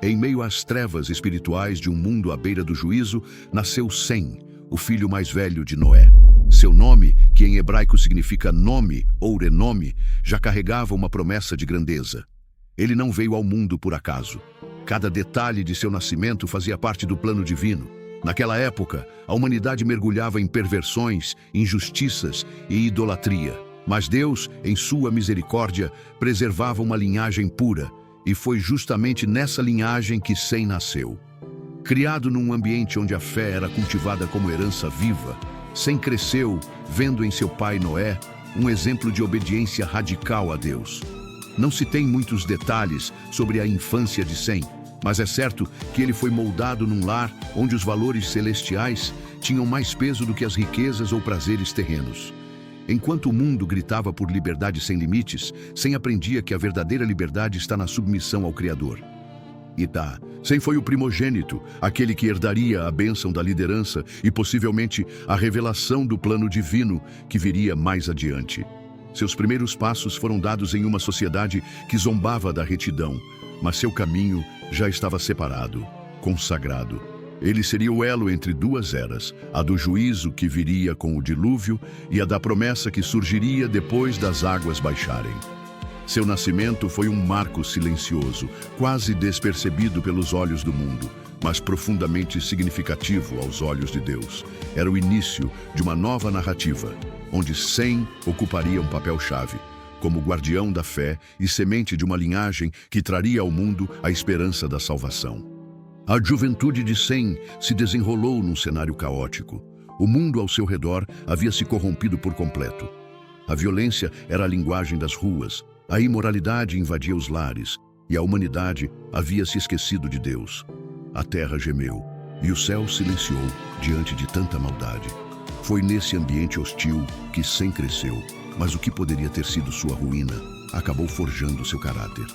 Em meio às trevas espirituais de um mundo à beira do juízo, nasceu Sem, o filho mais velho de Noé. Seu nome, que em hebraico significa nome ou renome, já carregava uma promessa de grandeza. Ele não veio ao mundo por acaso. Cada detalhe de seu nascimento fazia parte do plano divino. Naquela época, a humanidade mergulhava em perversões, injustiças e idolatria. Mas Deus, em sua misericórdia, preservava uma linhagem pura, e foi justamente nessa linhagem que Sem nasceu. Criado num ambiente onde a fé era cultivada como herança viva, Sem cresceu, vendo em seu pai Noé um exemplo de obediência radical a Deus. Não se tem muitos detalhes sobre a infância de Sem, mas é certo que ele foi moldado num lar onde os valores celestiais tinham mais peso do que as riquezas ou prazeres terrenos. Enquanto o mundo gritava por liberdade sem limites, Sem aprendia que a verdadeira liberdade está na submissão ao Criador. Sem foi o primogênito, aquele que herdaria a bênção da liderança e possivelmente a revelação do plano divino que viria mais adiante. Seus primeiros passos foram dados em uma sociedade que zombava da retidão, mas seu caminho já estava separado, consagrado. Ele seria o elo entre duas eras, a do juízo que viria com o dilúvio e a da promessa que surgiria depois das águas baixarem. Seu nascimento foi um marco silencioso, quase despercebido pelos olhos do mundo, mas profundamente significativo aos olhos de Deus. Era o início de uma nova narrativa, onde Sem ocuparia um papel-chave, como guardião da fé e semente de uma linhagem que traria ao mundo a esperança da salvação. A juventude de Sem se desenrolou num cenário caótico. O mundo ao seu redor havia se corrompido por completo. A violência era a linguagem das ruas, a imoralidade invadia os lares e a humanidade havia se esquecido de Deus. A terra gemeu e o céu silenciou diante de tanta maldade. Foi nesse ambiente hostil que Sem cresceu, mas o que poderia ter sido sua ruína acabou forjando seu caráter.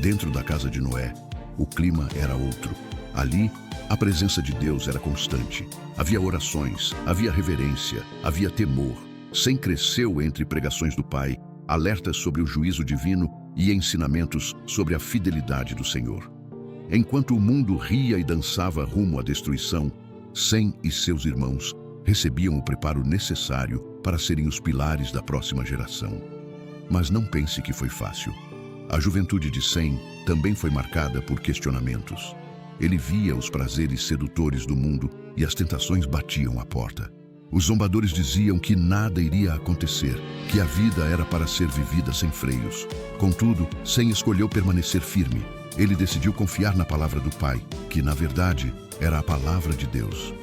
Dentro da casa de Noé, o clima era outro. Ali, a presença de Deus era constante. Havia orações, havia reverência, havia temor. Sem cresceu entre pregações do Pai, alertas sobre o juízo divino e ensinamentos sobre a fidelidade do Senhor. Enquanto o mundo ria e dançava rumo à destruição, Sem e seus irmãos recebiam o preparo necessário para serem os pilares da próxima geração. Mas não pense que foi fácil. A juventude de Sem também foi marcada por questionamentos. Ele via os prazeres sedutores do mundo e as tentações batiam à porta. Os zombadores diziam que nada iria acontecer, que a vida era para ser vivida sem freios. Contudo, Sem escolheu permanecer firme. Ele decidiu confiar na palavra do Pai, que na verdade era a palavra de Deus.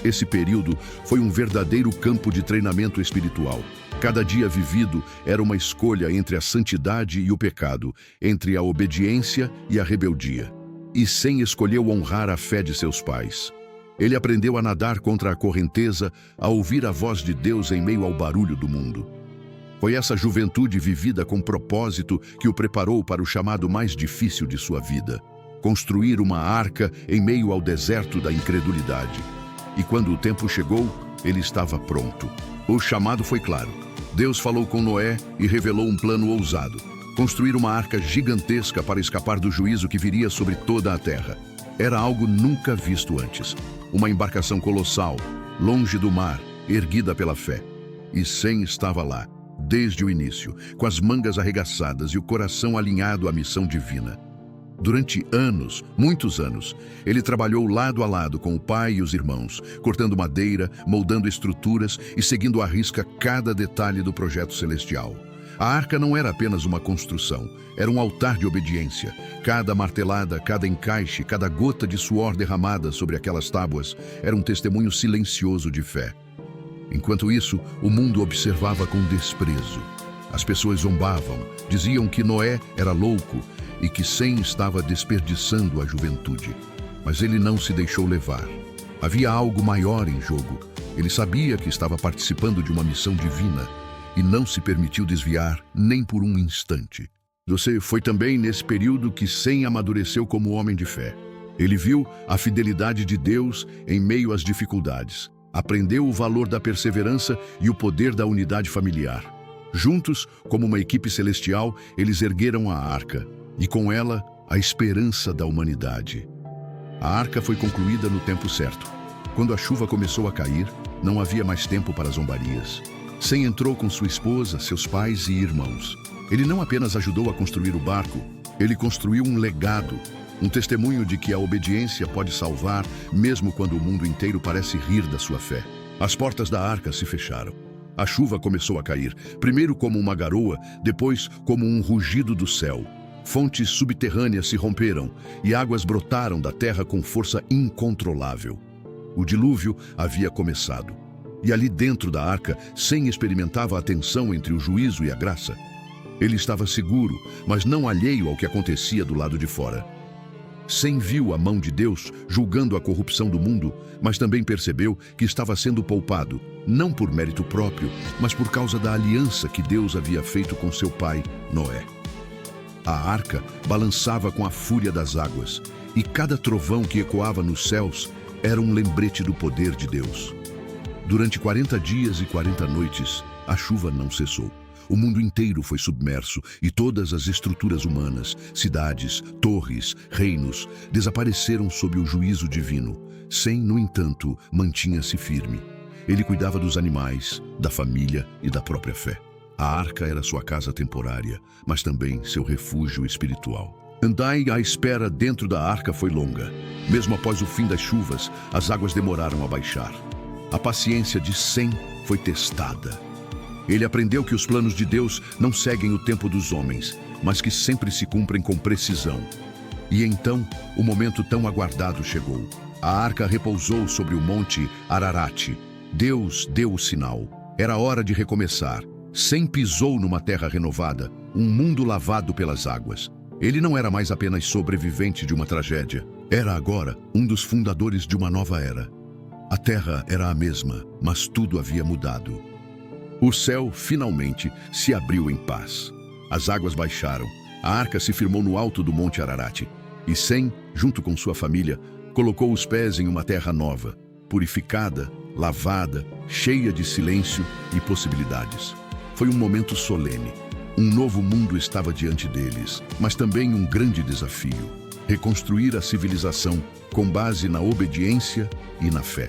Esse período foi um verdadeiro campo de treinamento espiritual. Cada dia vivido era uma escolha entre a santidade e o pecado, entre a obediência e a rebeldia. E Sem escolheu honrar a fé de seus pais. Ele aprendeu a nadar contra a correnteza, a ouvir a voz de Deus em meio ao barulho do mundo. Foi essa juventude vivida com propósito que o preparou para o chamado mais difícil de sua vida: construir uma arca em meio ao deserto da incredulidade. E quando o tempo chegou, ele estava pronto. O chamado foi claro. Deus falou com Noé e revelou um plano ousado: construir uma arca gigantesca para escapar do juízo que viria sobre toda a terra. Era algo nunca visto antes. Uma embarcação colossal, longe do mar, erguida pela fé. E Sem estava lá, desde o início, com as mangas arregaçadas e o coração alinhado à missão divina. Durante anos, muitos anos, ele trabalhou lado a lado com o pai e os irmãos, cortando madeira, moldando estruturas e seguindo à risca cada detalhe do projeto celestial. A arca não era apenas uma construção, era um altar de obediência. Cada martelada, cada encaixe, cada gota de suor derramada sobre aquelas tábuas era um testemunho silencioso de fé. Enquanto isso, o mundo observava com desprezo. As pessoas zombavam, diziam que Noé era louco e que Sem estava desperdiçando a juventude. Mas ele não se deixou levar. Havia algo maior em jogo. Ele sabia que estava participando de uma missão divina e não se permitiu desviar nem por um instante. Foi também nesse período que Sem amadureceu como homem de fé. Ele viu a fidelidade de Deus em meio às dificuldades. Aprendeu o valor da perseverança e o poder da unidade familiar. Juntos, como uma equipe celestial, eles ergueram a arca, e com ela, a esperança da humanidade. A arca foi concluída no tempo certo. Quando a chuva começou a cair, não havia mais tempo para zombarias. Sem entrou com sua esposa, seus pais e irmãos. Ele não apenas ajudou a construir o barco, ele construiu um legado, um testemunho de que a obediência pode salvar, mesmo quando o mundo inteiro parece rir da sua fé. As portas da arca se fecharam. A chuva começou a cair, primeiro como uma garoa, depois como um rugido do céu. Fontes subterrâneas se romperam e águas brotaram da terra com força incontrolável. O dilúvio havia começado. E ali dentro da arca, Sem experimentava a tensão entre o juízo e a graça. Ele estava seguro, mas não alheio ao que acontecia do lado de fora. Sem viu a mão de Deus julgando a corrupção do mundo, mas também percebeu que estava sendo poupado, não por mérito próprio, mas por causa da aliança que Deus havia feito com seu pai, Noé. A arca balançava com a fúria das águas, e cada trovão que ecoava nos céus era um lembrete do poder de Deus. Durante 40 dias e 40 noites, a chuva não cessou. O mundo inteiro foi submerso e todas as estruturas humanas, cidades, torres, reinos, desapareceram sob o juízo divino. Sem, no entanto, mantinha-se firme. Ele cuidava dos animais, da família e da própria fé. A arca era sua casa temporária, mas também seu refúgio espiritual. Andai à espera dentro da arca foi longa. Mesmo após o fim das chuvas, as águas demoraram a baixar. A paciência de Sem foi testada. Ele aprendeu que os planos de Deus não seguem o tempo dos homens, mas que sempre se cumprem com precisão. E então, o momento tão aguardado chegou. A arca repousou sobre o monte Ararat. Deus deu o sinal. Era hora de recomeçar. Sem pisou numa terra renovada, um mundo lavado pelas águas. Ele não era mais apenas sobrevivente de uma tragédia. Era agora um dos fundadores de uma nova era. A terra era a mesma, mas tudo havia mudado. O céu, finalmente, se abriu em paz. As águas baixaram. A arca se firmou no alto do monte Ararat. E Sem, junto com sua família, colocou os pés em uma terra nova, purificada, lavada, cheia de silêncio e possibilidades. Foi um momento solene. Um novo mundo estava diante deles, mas também um grande desafio: reconstruir a civilização com base na obediência e na fé.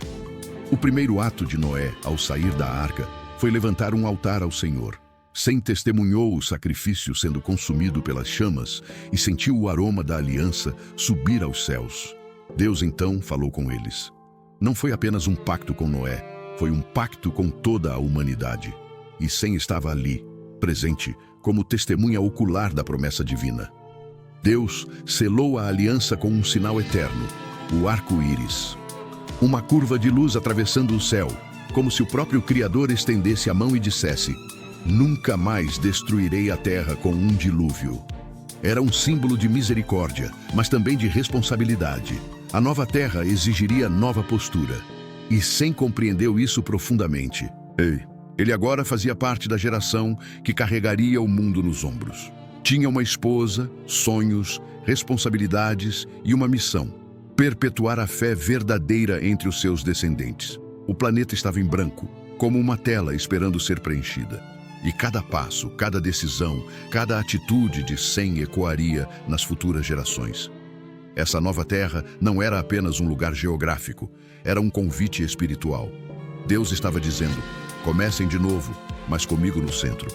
O primeiro ato de Noé, ao sair da arca, foi levantar um altar ao Senhor. Sem testemunhou o sacrifício sendo consumido pelas chamas e sentiu o aroma da aliança subir aos céus. Deus então falou com eles. Não foi apenas um pacto com Noé, foi um pacto com toda a humanidade. E Sem estava ali, presente, como testemunha ocular da promessa divina. Deus selou a aliança com um sinal eterno, o arco-íris. Uma curva de luz atravessando o céu, como se o próprio Criador estendesse a mão e dissesse: nunca mais destruirei a terra com um dilúvio. Era um símbolo de misericórdia, mas também de responsabilidade. A nova terra exigiria nova postura. E Sem compreendeu isso profundamente. Ele agora fazia parte da geração que carregaria o mundo nos ombros. Tinha uma esposa, sonhos, responsabilidades e uma missão: perpetuar a fé verdadeira entre os seus descendentes. O planeta estava em branco, como uma tela esperando ser preenchida. E cada passo, cada decisão, cada atitude de Sem ecoaria nas futuras gerações. Essa nova terra não era apenas um lugar geográfico, era um convite espiritual. Deus estava dizendo: comecem de novo, mas comigo no centro.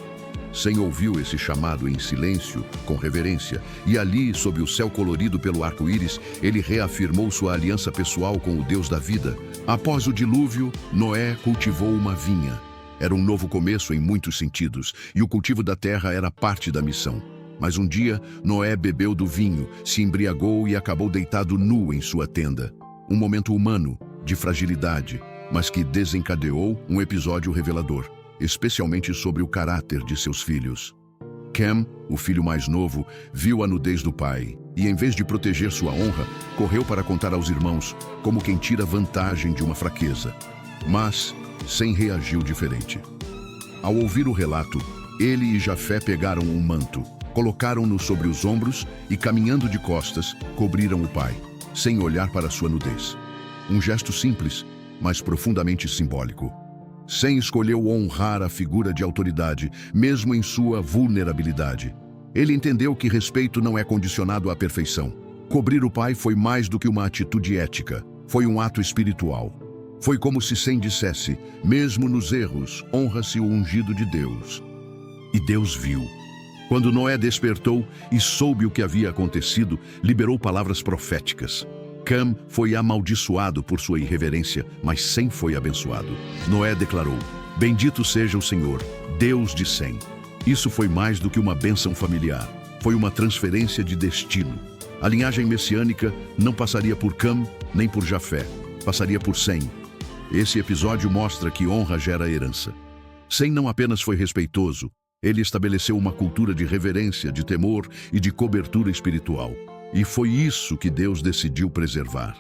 Sem ouviu esse chamado em silêncio, com reverência, e ali, sob o céu colorido pelo arco-íris, ele reafirmou sua aliança pessoal com o Deus da vida. Após o dilúvio, Noé cultivou uma vinha. Era um novo começo em muitos sentidos, e o cultivo da terra era parte da missão. Mas um dia, Noé bebeu do vinho, se embriagou e acabou deitado nu em sua tenda. Um momento humano, de fragilidade, mas que desencadeou um episódio revelador, especialmente sobre o caráter de seus filhos. Cam, o filho mais novo, viu a nudez do pai e, em vez de proteger sua honra, correu para contar aos irmãos, como quem tira vantagem de uma fraqueza. Mas Sem reagiu diferente. Ao ouvir o relato, ele e Jafé pegaram um manto, colocaram-no sobre os ombros e, caminhando de costas, cobriram o pai, sem olhar para sua nudez. Um gesto simples, mas profundamente simbólico. Sem escolheu honrar a figura de autoridade, mesmo em sua vulnerabilidade. Ele entendeu que respeito não é condicionado à perfeição. Cobrir o pai foi mais do que uma atitude ética, foi um ato espiritual. Foi como se Sem dissesse, mesmo nos erros, honra-se o ungido de Deus. E Deus viu. Quando Noé despertou e soube o que havia acontecido, liberou palavras proféticas. Cam foi amaldiçoado por sua irreverência, mas Sem foi abençoado. Noé declarou: bendito seja o Senhor, Deus de Sem. Isso foi mais do que uma bênção familiar. Foi uma transferência de destino. A linhagem messiânica não passaria por Cam, nem por Jafé. Passaria por Sem. Esse episódio mostra que honra gera herança. Sem não apenas foi respeitoso, ele estabeleceu uma cultura de reverência, de temor e de cobertura espiritual. E foi isso que Deus decidiu preservar.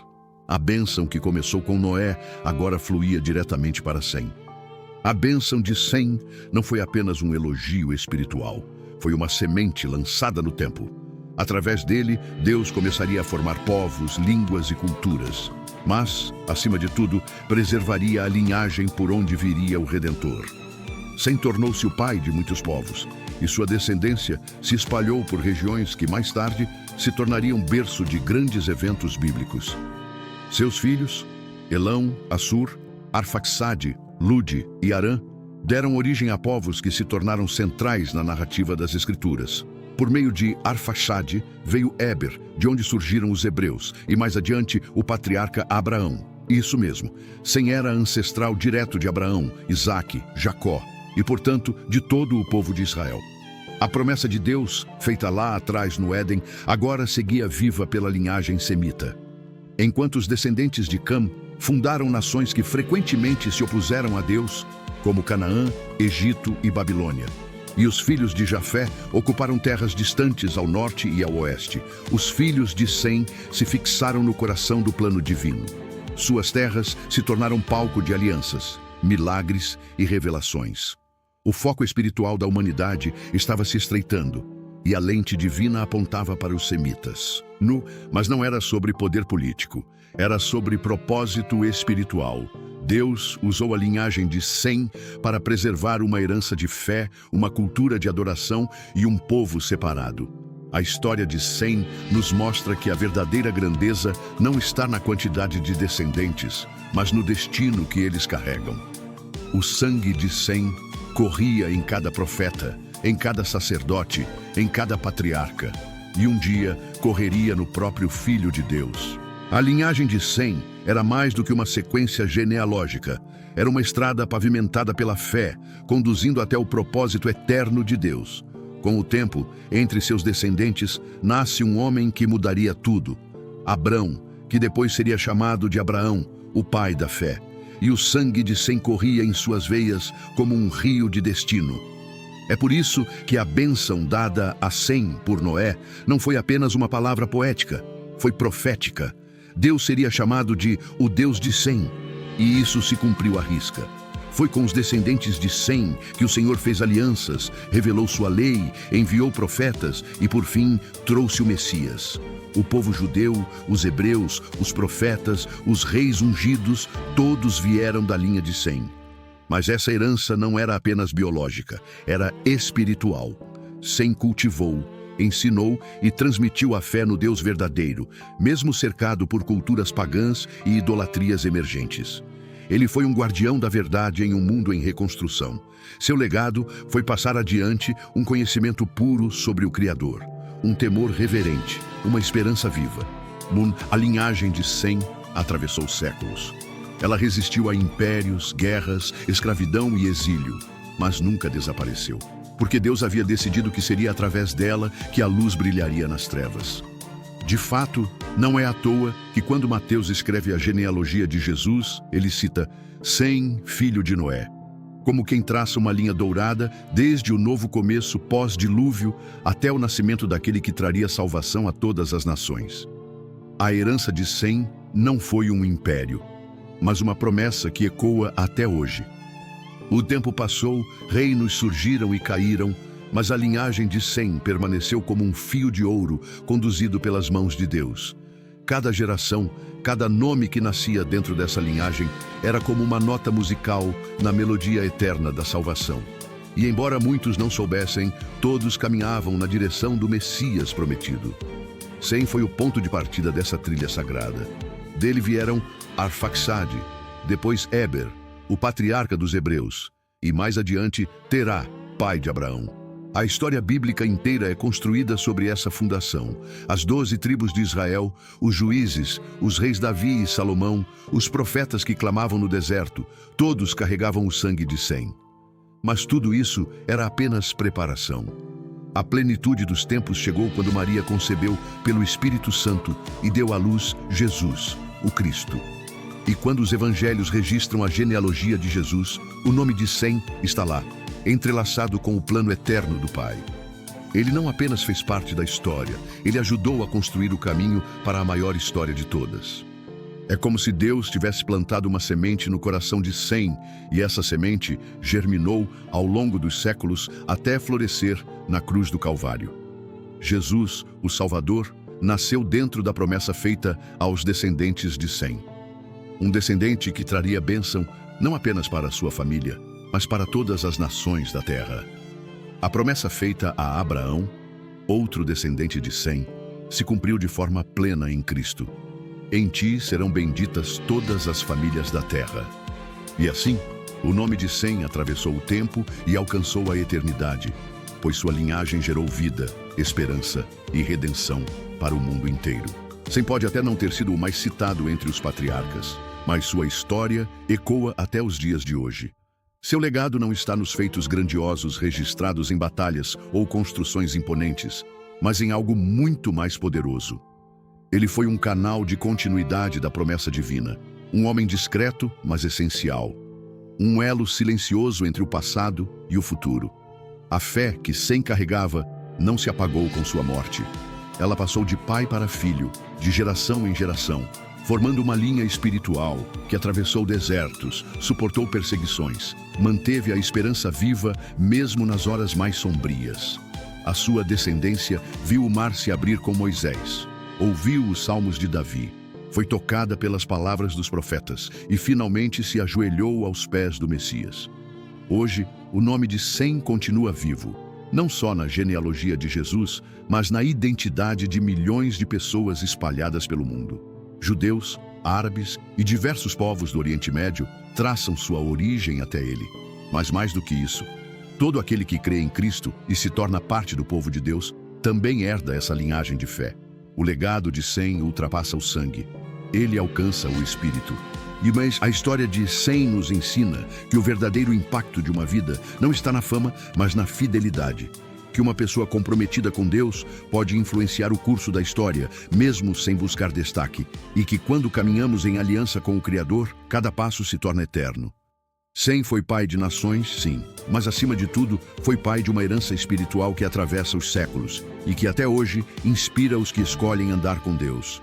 A bênção que começou com Noé agora fluía diretamente para Sem. A bênção de Sem não foi apenas um elogio espiritual, foi uma semente lançada no tempo. Através dele, Deus começaria a formar povos, línguas e culturas. Mas, acima de tudo, preservaria a linhagem por onde viria o Redentor. Sem tornou-se o pai de muitos povos, e sua descendência se espalhou por regiões que mais tarde se tornariam berço de grandes eventos bíblicos. Seus filhos, Elão, Assur, Arfaxade, Lude e Arã, deram origem a povos que se tornaram centrais na narrativa das Escrituras. Por meio de Arfaxade veio Éber, de onde surgiram os hebreus, e mais adiante o patriarca Abraão. Isso mesmo, Sem era ancestral direto de Abraão, Isaque, Jacó, e portanto de todo o povo de Israel. A promessa de Deus, feita lá atrás no Éden, agora seguia viva pela linhagem semita. Enquanto os descendentes de Cam fundaram nações que frequentemente se opuseram a Deus, como Canaã, Egito e Babilônia. E os filhos de Jafé ocuparam terras distantes ao norte e ao oeste. Os filhos de Sem se fixaram no coração do plano divino. Suas terras se tornaram palco de alianças, milagres e revelações. O foco espiritual da humanidade estava se estreitando, e a lente divina apontava para os semitas. Mas não era sobre poder político, era sobre propósito espiritual. Deus usou a linhagem de Sem para preservar uma herança de fé, uma cultura de adoração e um povo separado. A história de Sem nos mostra que a verdadeira grandeza não está na quantidade de descendentes, mas no destino que eles carregam. O sangue de Sem corria em cada profeta, em cada sacerdote, em cada patriarca, e um dia correria no próprio Filho de Deus. A linhagem de Sem era mais do que uma sequência genealógica. Era uma estrada pavimentada pela fé, conduzindo até o propósito eterno de Deus. Com o tempo, entre seus descendentes, nasce um homem que mudaria tudo. Abrão, que depois seria chamado de Abraão, o pai da fé. E o sangue de Sem corria em suas veias como um rio de destino. É por isso que a bênção dada a Sem por Noé não foi apenas uma palavra poética, foi profética. Deus seria chamado de o Deus de Sem, e isso se cumpriu à risca. Foi com os descendentes de Sem que o Senhor fez alianças, revelou sua lei, enviou profetas e, por fim, trouxe o Messias. O povo judeu, os hebreus, os profetas, os reis ungidos, todos vieram da linha de Sem. Mas essa herança não era apenas biológica, era espiritual. Sem cultivou, ensinou e transmitiu a fé no Deus verdadeiro, mesmo cercado por culturas pagãs e idolatrias emergentes. Ele foi um guardião da verdade em um mundo em reconstrução. Seu legado foi passar adiante um conhecimento puro sobre o Criador, um temor reverente, uma esperança viva. A linhagem de Sem atravessou séculos. Ela resistiu a impérios, guerras, escravidão e exílio, mas nunca desapareceu. Porque Deus havia decidido que seria através dela que a luz brilharia nas trevas. De fato, não é à toa que quando Mateus escreve a genealogia de Jesus, ele cita Sem, filho de Noé, como quem traça uma linha dourada desde o novo começo pós-dilúvio até o nascimento daquele que traria salvação a todas as nações. A herança de Sem não foi um império, mas uma promessa que ecoa até hoje. O tempo passou, reinos surgiram e caíram, mas a linhagem de Sem permaneceu como um fio de ouro conduzido pelas mãos de Deus. Cada geração, cada nome que nascia dentro dessa linhagem era como uma nota musical na melodia eterna da salvação. E embora muitos não soubessem, todos caminhavam na direção do Messias prometido. Sem foi o ponto de partida dessa trilha sagrada. Dele vieram Arfaxade, depois Éber, o patriarca dos hebreus, e mais adiante Terá, pai de Abraão. A história bíblica inteira é construída sobre essa fundação. As 12 tribos de Israel, os juízes, os reis Davi e Salomão, os profetas que clamavam no deserto, todos carregavam o sangue de Sem. Mas tudo isso era apenas preparação. A plenitude dos tempos chegou quando Maria concebeu pelo Espírito Santo e deu à luz Jesus, o Cristo. E quando os evangelhos registram a genealogia de Jesus, o nome de Sem está lá, entrelaçado com o plano eterno do Pai. Ele não apenas fez parte da história, ele ajudou a construir o caminho para a maior história de todas. É como se Deus tivesse plantado uma semente no coração de Sem, e essa semente germinou ao longo dos séculos até florescer na cruz do Calvário. Jesus, o Salvador, nasceu dentro da promessa feita aos descendentes de Sem. Um descendente que traria bênção não apenas para a sua família, mas para todas as nações da terra. A promessa feita a Abraão, outro descendente de Sem, se cumpriu de forma plena em Cristo. Em ti serão benditas todas as famílias da terra. E assim, o nome de Sem atravessou o tempo e alcançou a eternidade, pois sua linhagem gerou vida, esperança e redenção para o mundo inteiro. Sem pode até não ter sido o mais citado entre os patriarcas, mas sua história ecoa até os dias de hoje. Seu legado não está nos feitos grandiosos registrados em batalhas ou construções imponentes, mas em algo muito mais poderoso. Ele foi um canal de continuidade da promessa divina, um homem discreto, mas essencial, um elo silencioso entre o passado e o futuro. A fé que Sem carregava não se apagou com sua morte. Ela passou de pai para filho, de geração em geração, formando uma linha espiritual que atravessou desertos, suportou perseguições, manteve a esperança viva mesmo nas horas mais sombrias. A sua descendência viu o mar se abrir com Moisés, ouviu os salmos de Davi, foi tocada pelas palavras dos profetas e finalmente se ajoelhou aos pés do Messias. Hoje, o nome de Sem continua vivo, não só na genealogia de Jesus, mas na identidade de milhões de pessoas espalhadas pelo mundo. Judeus, árabes e diversos povos do Oriente Médio traçam sua origem até ele. Mas mais do que isso, todo aquele que crê em Cristo e se torna parte do povo de Deus também herda essa linhagem de fé. O legado de Sem ultrapassa o sangue. Ele alcança o espírito. Mas a história de Sem nos ensina que o verdadeiro impacto de uma vida não está na fama, mas na fidelidade. Que uma pessoa comprometida com Deus pode influenciar o curso da história, mesmo sem buscar destaque, e que quando caminhamos em aliança com o Criador, cada passo se torna eterno. Sem foi pai de nações, sim, mas acima de tudo, foi pai de uma herança espiritual que atravessa os séculos e que até hoje inspira os que escolhem andar com Deus.